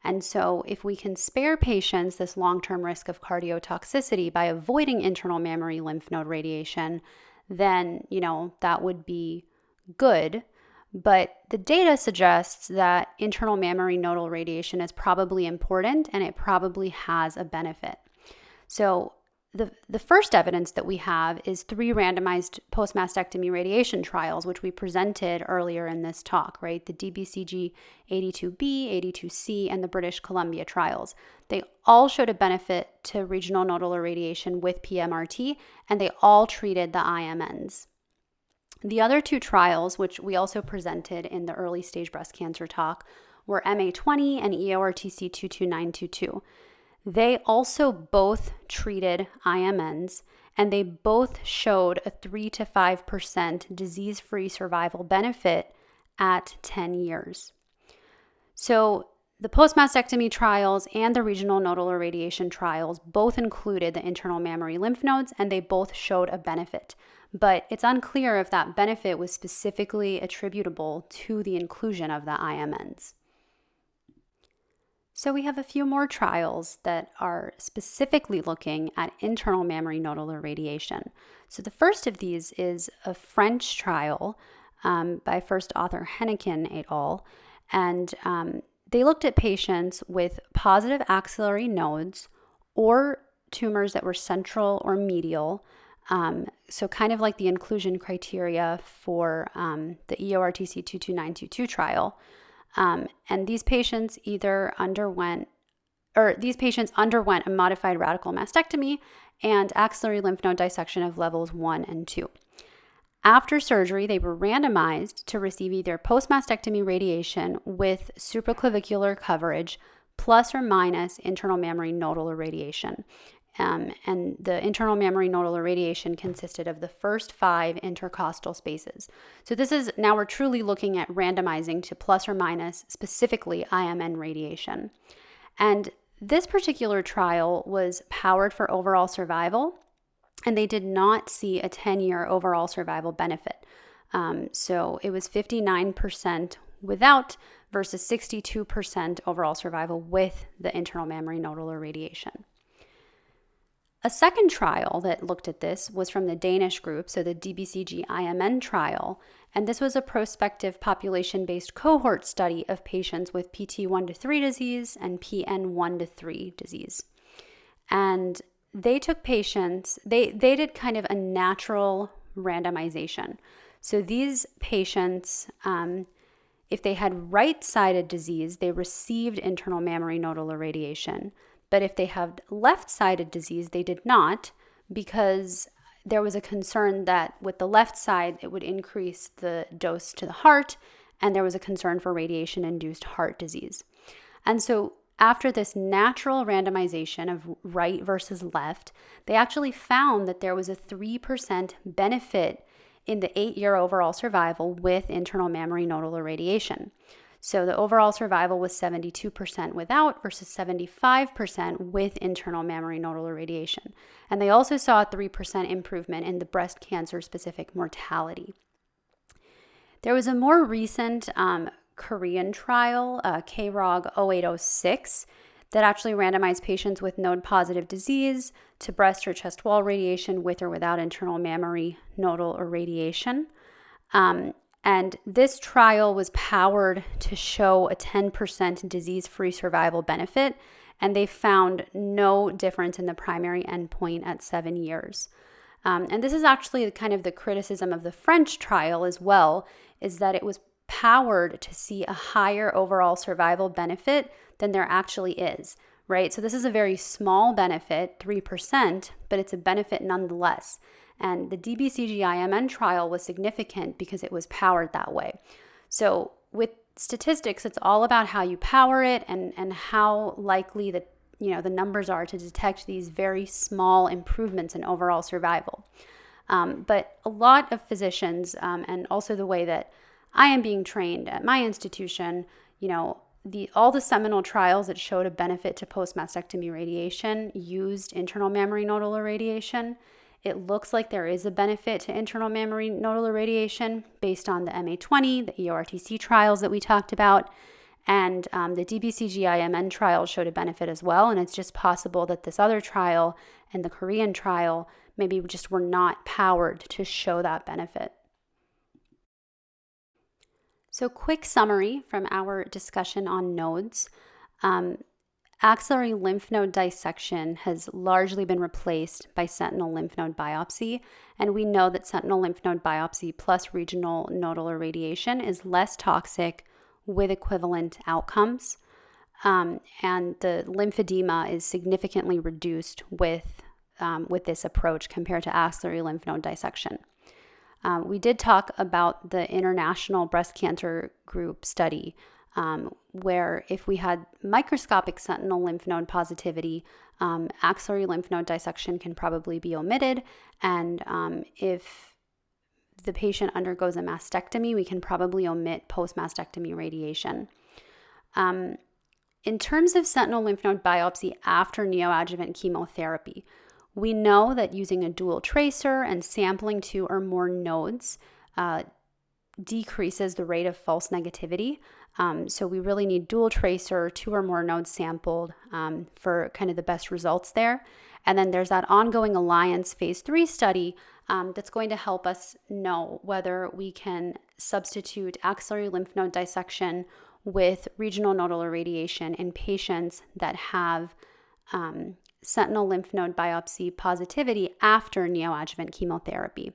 And so if we can spare patients this long-term risk of cardiotoxicity by avoiding internal mammary lymph node radiation, then, that would be good. But the data suggests that internal mammary nodal radiation is probably important and it probably has a benefit. So the first evidence that we have is 3 randomized post-mastectomy radiation trials, which we presented earlier in this talk, right? The DBCG 82B, 82C, and the British Columbia trials. They all showed a benefit to regional nodal irradiation with PMRT, and they all treated the IMNs. The other 2 trials, which we also presented in the early stage breast cancer talk, were MA20 and EORTC 22922. They also both treated IMNs, and they both showed a 3 to 5% disease-free survival benefit at 10 years. So the post-mastectomy trials and the regional nodal irradiation trials both included the internal mammary lymph nodes, and they both showed a benefit. But it's unclear if that benefit was specifically attributable to the inclusion of the IMNs. So we have a few more trials that are specifically looking at internal mammary nodal irradiation. So the first of these is a French trial by first author Hennequin et al. And they looked at patients with positive axillary nodes or tumors that were central or medial, so kind of like the inclusion criteria for the EORTC 22922 trial. And these patients underwent a modified radical mastectomy and axillary lymph node dissection of levels 1 and 2. After surgery, they were randomized to receive either post-mastectomy radiation with supraclavicular coverage plus or minus internal mammary nodal irradiation. And the internal mammary nodal irradiation consisted of the first 5 intercostal spaces. So this is, now we're truly looking at randomizing to plus or minus specifically IMN radiation. And this particular trial was powered for overall survival, and they did not see a 10-year overall survival benefit. So it was 59% without versus 62% overall survival with the internal mammary nodal irradiation. A second trial that looked at this was from the Danish group, so the DBCG IMN trial, and this was a prospective population-based cohort study of patients with PT1-3 disease and PN1-3 disease. And they took patients, they did kind of a natural randomization. So these patients, if they had right-sided disease, they received internal mammary nodal irradiation. But if they had left-sided disease, they did not, because there was a concern that with the left side, it would increase the dose to the heart, and there was a concern for radiation-induced heart disease. And so after this natural randomization of right versus left, they actually found that there was a 3% benefit in the 8-year overall survival with internal mammary nodal irradiation. So the overall survival was 72% without versus 75% with internal mammary nodal irradiation. And they also saw a 3% improvement in the breast cancer-specific mortality. There was a more recent Korean trial, KROG 0806, that actually randomized patients with node-positive disease to breast or chest wall radiation with or without internal mammary nodal irradiation. And this trial was powered to show a 10% disease-free survival benefit, and they found no difference in the primary endpoint at 7 years. And this is actually kind of the criticism of the French trial as well, is that it was powered to see a higher overall survival benefit than there actually is, right? So this is a very small benefit, 3%, but it's a benefit nonetheless. And the DBCG IMN trial was significant because it was powered that way. So with statistics, it's all about how you power it and how likely that the numbers are to detect these very small improvements in overall survival. But a lot of physicians, and also the way that I am being trained at my institution, all the seminal trials that showed a benefit to post-mastectomy radiation used internal mammary nodal irradiation. It looks like there is a benefit to internal mammary nodal irradiation based on the MA20, the EORTC trials that we talked about, and the DBCG IMN trial showed a benefit as well, and it's just possible that this other trial and the Korean trial maybe just were not powered to show that benefit. So quick summary from our discussion on nodes. Axillary lymph node dissection has largely been replaced by sentinel lymph node biopsy, and we know that sentinel lymph node biopsy plus regional nodal irradiation is less toxic with equivalent outcomes, and the lymphedema is significantly reduced with this approach compared to axillary lymph node dissection. We did talk about the International Breast Cancer Group study, where if we had microscopic sentinel lymph node positivity, axillary lymph node dissection can probably be omitted, and if the patient undergoes a mastectomy, we can probably omit post-mastectomy radiation. In terms of sentinel lymph node biopsy after neoadjuvant chemotherapy, we know that using a dual tracer and sampling 2 or more nodes decreases the rate of false negativity. So we really need dual tracer, 2 or more nodes sampled for kind of the best results there. And then there's that ongoing Alliance phase 3 study that's going to help us know whether we can substitute axillary lymph node dissection with regional nodal irradiation in patients that have sentinel lymph node biopsy positivity after neoadjuvant chemotherapy.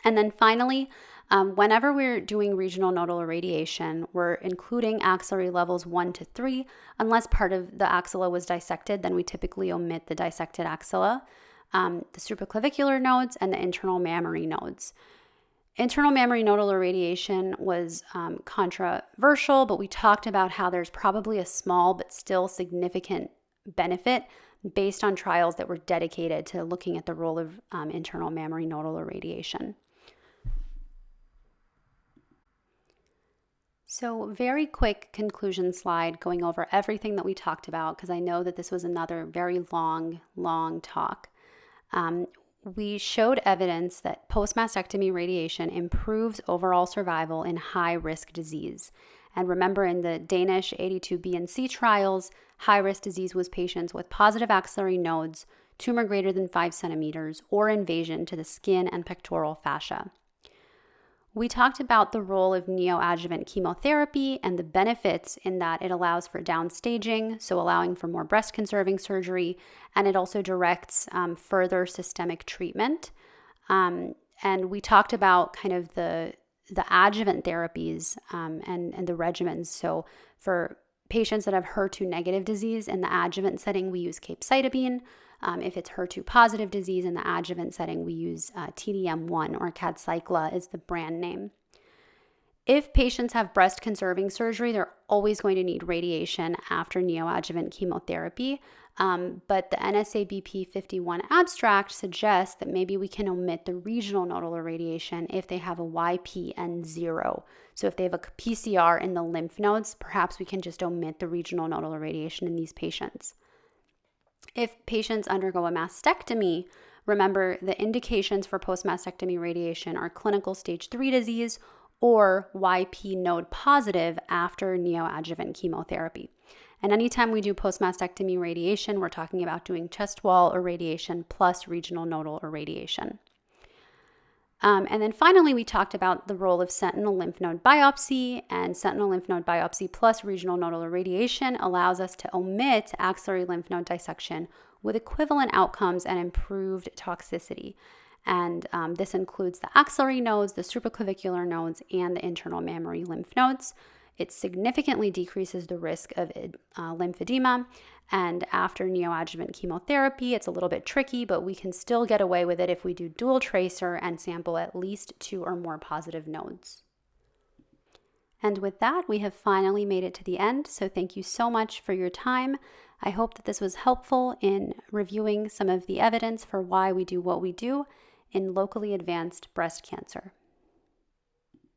And then finally, whenever we're doing regional nodal irradiation, we're including axillary levels 1 to 3. Unless part of the axilla was dissected, then we typically omit the dissected axilla, the supraclavicular nodes, and the internal mammary nodes. Internal mammary nodal irradiation was controversial, but we talked about how there's probably a small but still significant benefit based on trials that were dedicated to looking at the role of internal mammary nodal irradiation. So very quick conclusion slide going over everything that we talked about, because I know that this was another very long talk. We showed evidence that post-mastectomy radiation improves overall survival in high-risk disease. And remember, in the Danish 82B and C trials, high-risk disease was patients with positive axillary nodes, tumor greater than 5 centimeters, or invasion to the skin and pectoral fascia. We talked about the role of neoadjuvant chemotherapy and the benefits in that it allows for downstaging, so allowing for more breast-conserving surgery, and it also directs further systemic treatment. And we talked about kind of the adjuvant therapies and the regimens. So for patients that have HER2-negative disease, in the adjuvant setting, we use capecitabine. If it's HER2-positive disease in the adjuvant setting, we use TDM1, or Kadcycla is the brand name. If patients have breast-conserving surgery, they're always going to need radiation after neoadjuvant chemotherapy. But the NSABP 51 abstract suggests that maybe we can omit the regional nodal irradiation if they have a YPN0. So if they have a PCR in the lymph nodes, perhaps we can just omit the regional nodal irradiation in these patients. If patients undergo a mastectomy, remember the indications for post-mastectomy radiation are clinical stage 3 disease or YP node positive after neoadjuvant chemotherapy. And anytime we do post-mastectomy radiation, we're talking about doing chest wall irradiation plus regional nodal irradiation. And then finally, we talked about the role of sentinel lymph node biopsy, and sentinel lymph node biopsy plus regional nodal irradiation allows us to omit axillary lymph node dissection with equivalent outcomes and improved toxicity. And this includes the axillary nodes, the supraclavicular nodes, and the internal mammary lymph nodes. It significantly decreases the risk of lymphedema. And after neoadjuvant chemotherapy, it's a little bit tricky, but we can still get away with it if we do dual tracer and sample at least 2 or more positive nodes. And with that, we have finally made it to the end. So thank you so much for your time. I hope that this was helpful in reviewing some of the evidence for why we do what we do in locally advanced breast cancer.